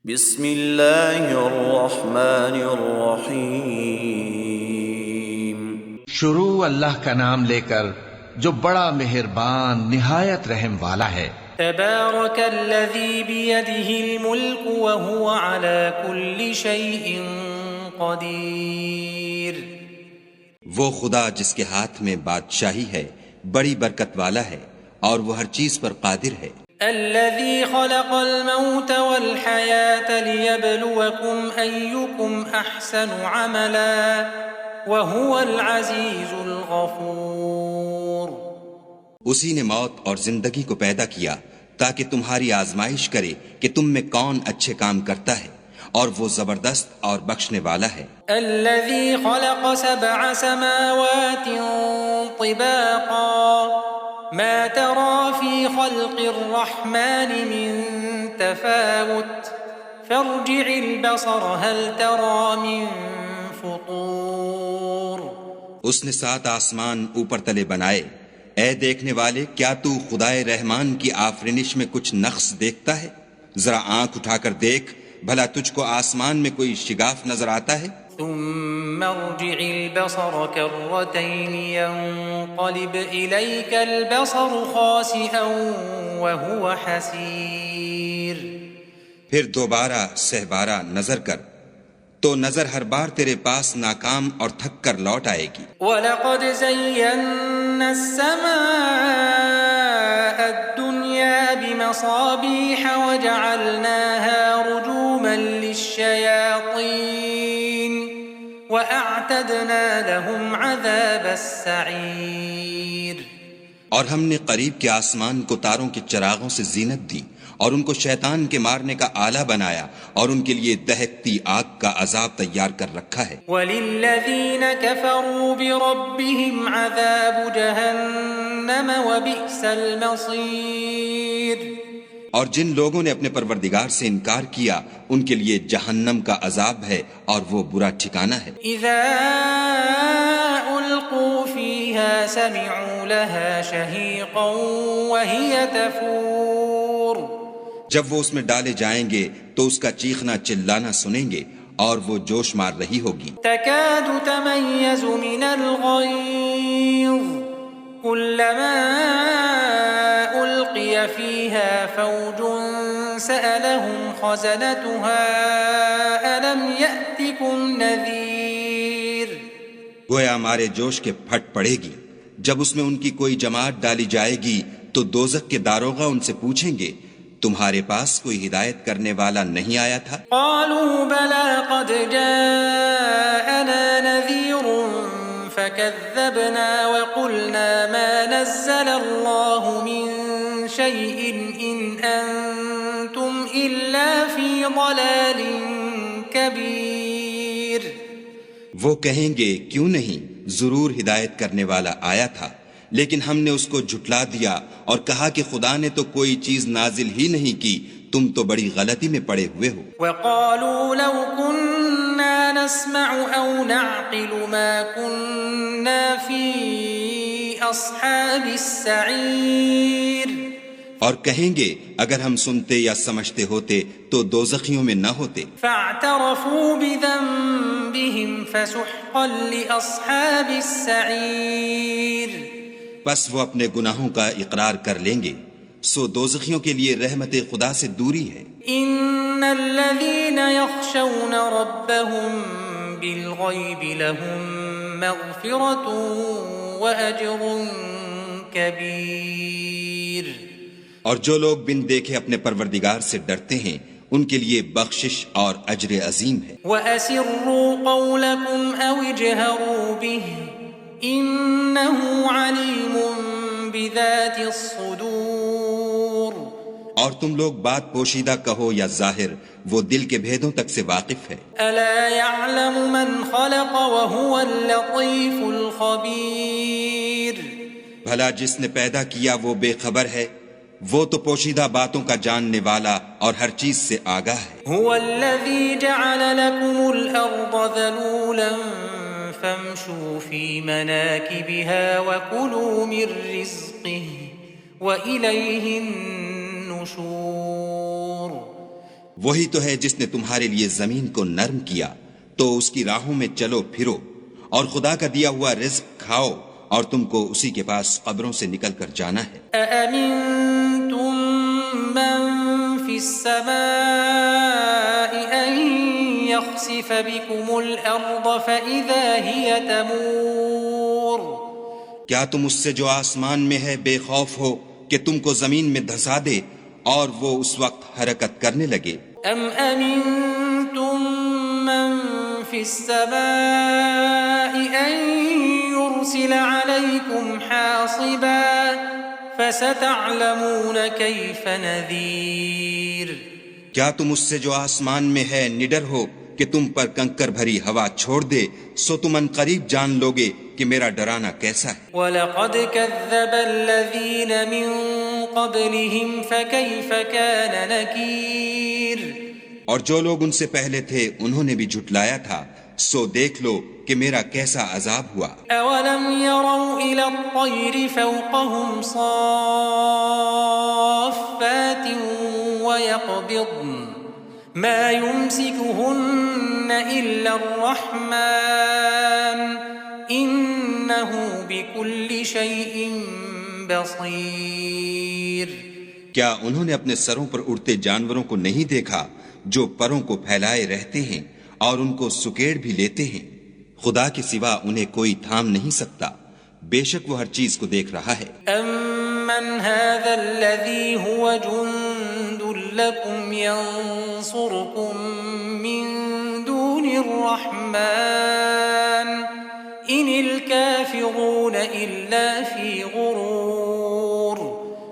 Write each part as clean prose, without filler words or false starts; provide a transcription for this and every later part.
بسم اللہ الرحمن الرحیم۔ شروع اللہ کا نام لے کر جو بڑا مہربان نہایت رحم والا ہے۔ تبارک الذی بیدہ الملک وہو علی کل شیء قدیر۔ وہ خدا جس کے ہاتھ میں بادشاہی ہے بڑی برکت والا ہے اور وہ ہر چیز پر قادر ہے۔ الذي خلق الموت والحياة ليبلوكم أيكم أحسن عملا وهو العزيز الغفور۔ اسی نے موت اور زندگی کو پیدا کیا تاکہ تمہاری آزمائش کرے کہ تم میں کون اچھے کام کرتا ہے، اور وہ زبردست اور بخشنے والا ہے۔ الذي خلق 7 سماوات طباقا ما ترى في خلق الرحمن من تفاوت فارجع البصر هل ترى من فطور۔ اس نے 7 آسمان اوپر تلے بنائے، اے دیکھنے والے کیا تو خدائے رحمان کی آفرینش میں کچھ نقص دیکھتا ہے؟ ذرا آنکھ اٹھا کر دیکھ، بھلا تجھ کو آسمان میں کوئی شگاف نظر آتا ہے؟ ثم ارجع البصر كرتين ينقلب إليك البصر خاسئا وهو حسير۔ پھر دوبارہ سہبارہ نظر کر تو نظر ہر بار تیرے پاس ناکام اور تھک کر لوٹ آئے گی۔ وَلَقَدْ زَيَّنَّا السَّمَاءَ الدُّنْيَا بِمَصَابِيحَ وَجَعَلْنَاهَا رُجُومًا لِلشَّيَاطِينِ وَأَعْتَدْنَا لَهُمْ عَذَابَ السَّعِيرِ۔ اور ہم نے قریب کے آسمان کو تاروں کے چراغوں سے زینت دی اور ان کو شیطان کے مارنے کا آلہ بنایا، اور ان کے لیے دہکتی آگ کا عذاب تیار کر رکھا ہے۔ وَلِلَّذِينَ كَفَرُوا بِرَبِّهِمْ عَذَابُ جَهَنَّمَ وَبِئْسَ الْمَصِيرُ۔ اور جن لوگوں نے اپنے پروردگار سے انکار کیا ان کے لیے جہنم کا عذاب ہے اور وہ برا ٹھکانہ ہے۔ اذا القوا فيها سمعوا لها شهيقا وهي تفور۔ جب وہ اس میں ڈالے جائیں گے تو اس کا چیخنا چلانا سنیں گے اور وہ جوش مار رہی ہوگی۔ تكاد تميز من الغيظ كلما ألقي فيها فوج سألهم خزنتها ألم يأتكم نذير۔ گویا ہمارے جوش کے پھٹ پڑے گی جب اس میں ان کی کوئی جماعت ڈالی جائے گی تو دوزخ کے داروغہ ان سے پوچھیں گے تمہارے پاس کوئی ہدایت کرنے والا نہیں آیا تھا؟ قالوا بلى قد جاءنا نذير فكذبنا وقلنا ما نزل الله من شيء إن أنتم إلا في ضلال كبير۔ وہ کہیں گے کیوں نہیں، ضرور ہدایت کرنے والا آیا تھا، لیکن ہم نے اس کو جھٹلا دیا اور کہا کہ خدا نے تو کوئی چیز نازل ہی نہیں کی، تم تو بڑی غلطی میں پڑے ہوئے ہو۔ وقالوا لو كنا نسمع أو نعقل ما كنا في أصحاب السعير۔ اور کہیں گے اگر ہم سنتے یا سمجھتے ہوتے تو دوزخیوں میں نہ ہوتے۔ فاعترفوا بذنبهم فسحقا لأصحاب السعير۔ پس وہ اپنے گناہوں کا اقرار کر لیں گے، سو دوزخیوں کے لیے رحمت خدا سے دوری ہے۔ ان الذين يخشون ربهم بالغيب لهم مغفرة وأجر كبير۔ اور جو لوگ بن دیکھے اپنے پروردگار سے ڈرتے ہیں ان کے لیے بخشش اور اجر عظیم ہے۔ وَأَسِرُّوا قَوْلَكُمْ أَوْ اجْهَرُوا بِهِ إِنَّهُ عَلِيمٌ بِذَاتِ الصُّدُورِ۔ اور تم لوگ بات پوشیدہ کہو یا ظاہر، وہ دل کے بھیدوں تک سے واقف ہے۔ أَلَا يَعْلَمُ مَنْ خَلَقَ وَهُوَ اللَّطِيفُ الْخَبِيرُ۔ بھلا جس نے پیدا کیا وہ بے خبر ہے، وہ تو پوشیدہ باتوں کا جاننے والا اور ہر چیز سے آگاہ ہے۔ هو الذي جعل لكم الأرض ذلولا فامشوا في مناكبها وكلوا من رزقه وَإِلَيْهِ النُّشُورُ۔ وہی تو ہے جس نے تمہارے لیے زمین کو نرم کیا تو اس کی راہوں میں چلو پھرو، اور خدا کا دیا ہوا رزق کھاؤ، اور تم کو اسی کے پاس قبروں سے نکل کر جانا ہے۔ أأمنتم من في السماء أن يخسف بكم الأرض فإذا هي تمور؟ کیا تم اس سے جو آسمان میں ہے بے خوف ہو کہ تم کو زمین میں دھسا دے اور وہ اس وقت حرکت کرنے لگے؟ أم أمنتم من في السماء أن يرسل عليكم حاصبا فستعلمون كيف نذير؟ کیا تم اس سے جو آسمان میں ہے نڈر ہو کہ تم پر کنکر بھری ہوا چھوڑ دے، سو تم ان قریب جان لوگے کہ میرا ڈرانا کیسا ہے۔ وَلَقَدْ كَذَّبَ الَّذِينَ مِن قَبْلِهِمْ فَكَيْفَ كَانَ نَكِيرٌ؟ اور جو لوگ ان سے پہلے تھے انہوں نے بھی جھٹلایا تھا، سو دیکھ لو کہ میرا کیسا عذاب ہوا۔ أَوَلَمْ يَرَوْا إِلَى الطَّيْرِ فَوْقَهُمْ صَافَّاتٍ وَيَقْبِضْنَ مَا يُمْسِكُهُنَّ إِلَّا الرَّحْمَنُ إِنَّهُ بِكُلِّ شَيْءٍ بَصِيرٌ۔ کیا انہوں نے اپنے سروں پر اڑتے جانوروں کو نہیں دیکھا جو پروں کو پھیلائے رہتے ہیں اور ان کو سکیڑ بھی لیتے ہیں؟ خدا کے سوا انہیں کوئی تھام نہیں سکتا، بے شک وہ ہر چیز کو دیکھ رہا ہے۔ أَمَّنْ هَذَا الَّذِي هُوَ جُنْدٌ لَكُمْ يَنْصُرُكُمْ مِنْ دُونِ الرَّحْمَنِ إِنِ الْكَافِرُونَ إِلَّا فِي غُرُورٍ۔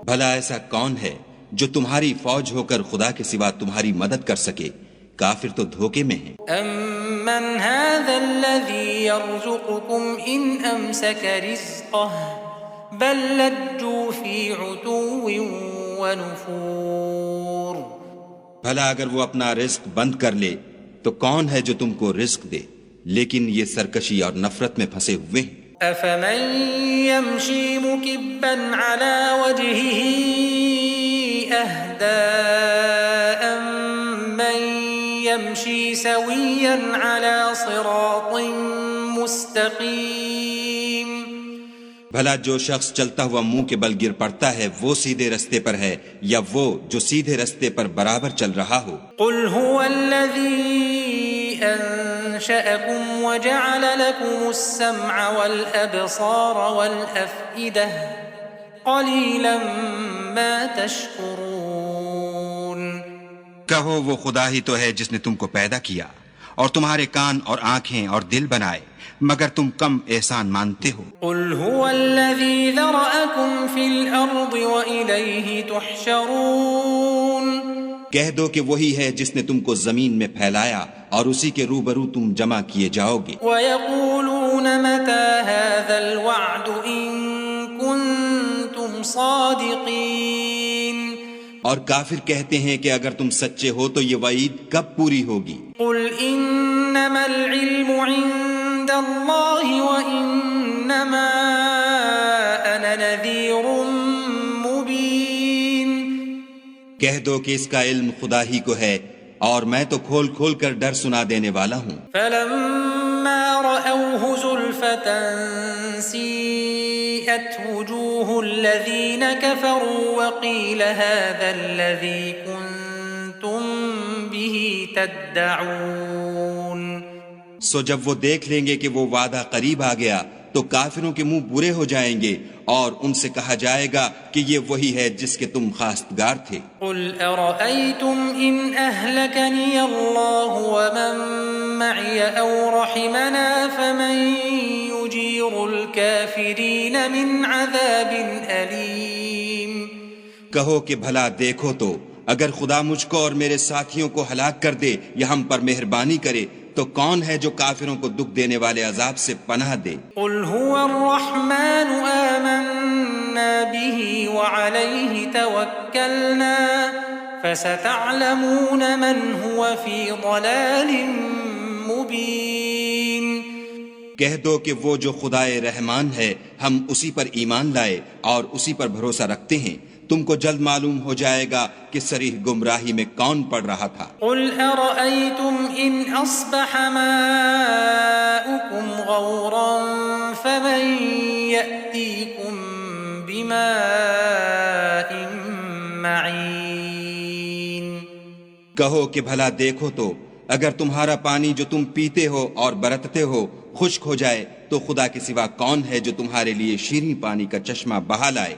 بھلا ایسا کون ہے جو تمہاری فوج ہو کر خدا کے سوا تمہاری مدد کر سکے؟ کافر تو دھوکے میں ہیں۔ أَمَّنْ هَذَا الَّذِي يَرْزُقُكُمْ إِنْ أَمْسَكَ رِزْقَهُ بَلْ لَجُّوا فِي عُتُوٍّ وَنُفُورٍ۔ بھلا اگر وہ اپنا رزق بند کر لے تو کون ہے جو تم کو رزق دے؟ لیکن یہ سرکشی اور نفرت میں پھنسے ہوئے ہیں۔ أَفَمَنْ يَمْشِي مُكِبًّا عَلَى وَجْهِهِ أَهْدَىٰ أَمَّن يَمْشِي سَوِيًّا عَلَى صِرَاطٍ مُسْتَقِيمٍ؟ بھلا جو شخص چلتا ہوا منہ کے بل گر پڑتا ہے وہ سیدھے رستے پر ہے یا وہ جو سیدھے رستے پر برابر چل رہا ہو؟ قُلْ هُوَ الَّذِي أَنشَأَكُمْ وَجَعَلَ لَكُمُ السَّمْعَ وَالْأَبْصَارَ وَالْأَفْئِدَةَ قَلِيلًا مَا تَشْكُرُونَ۔ کہو وہ خدا ہی تو ہے جس نے تم کو پیدا کیا اور تمہارے کان اور آنکھیں اور دل بنائے، مگر تم کم احسان مانتے ہو۔ قُلْ هُوَ الَّذِي ذَرَأَكُمْ فِي الْأَرْضِ وَإِلَيْهِ تُحْشَرُونَ۔ کہہ دو کہ وہی ہے جس نے تم کو زمین میں پھیلایا اور اسی کے روبرو تم جمع کیے جاؤ گے۔ وَيَقُولُونَ مَتَى هَذَا الْوَعْدُ إِن كُنتُمْ صَادِقِينَ۔ اور کافر کہتے ہیں کہ اگر تم سچے ہو تو یہ وعید کب پوری ہوگی؟ قُلْ إِنَّمَا الْعِلْمُ عِندَ اللَّهِ وَإِنَّمَا أَنَا نَذِيرٌ مُبِينٌ۔ کہہ دو کہ اس کا علم خدا ہی کو ہے اور میں تو کھول کھول کر ڈر سنا دینے والا ہوں۔ فَلَمَّا رَأَوْهُ زُلْفَةً سِيئَتْ وُجُوهُ الَّذِينَ كَفَرُوا وَقِيلَ هَذَا الَّذِي كُنتُم بِهِ تَدَّعُونَ۔ سو جب وہ دیکھ لیں گے کہ وہ وعدہ قریب آ گیا تو کافروں کے منہ برے ہو جائیں گے اور ان سے کہا جائے گا کہ یہ وہی ہے جس کے تم خواستگار تھے۔ قُلْ أَرَأَيْتُمْ إِنْ أَهْلَكَنِيَ اللَّهُ وَمَن مَّعِيَ أَوْ رَحِمَنَا فَمَن يُجِيرُ الْكَافِرِينَ مِنْ عَذَابٍ أَلِيمٍ۔ کہو کہ بھلا دیکھو تو اگر خدا مجھ کو اور میرے ساتھیوں کو ہلاک کر دے یا ہم پر مہربانی کرے تو کون ہے جو کافروں کو دکھ دینے والے عذاب سے پناہ دے؟ قُلْ هُوَ الرَّحْمَنُ آمَنَّا بِهِ وَعَلَيْهِ تَوَكَّلْنَا فَسَتَعْلَمُونَ مَنْ هُوَ فِي ضَلَالٍ مُبِينٍ۔ کہہ دو کہ وہ جو خدائے رحمان ہے ہم اسی پر ایمان لائے اور اسی پر بھروسہ رکھتے ہیں، تم کو جلد معلوم ہو جائے گا کہ صریح گمراہی میں کون پڑ رہا تھا۔ قل أرأيتم إن أصبح ماؤكم غورا فمن يأتيكم بماء معين۔ کہو کہ بھلا دیکھو تو اگر تمہارا پانی جو تم پیتے ہو اور برتتے ہو خشک ہو جائے تو خدا کے سوا کون ہے جو تمہارے لیے شیریں پانی کا چشمہ بہا لائے۔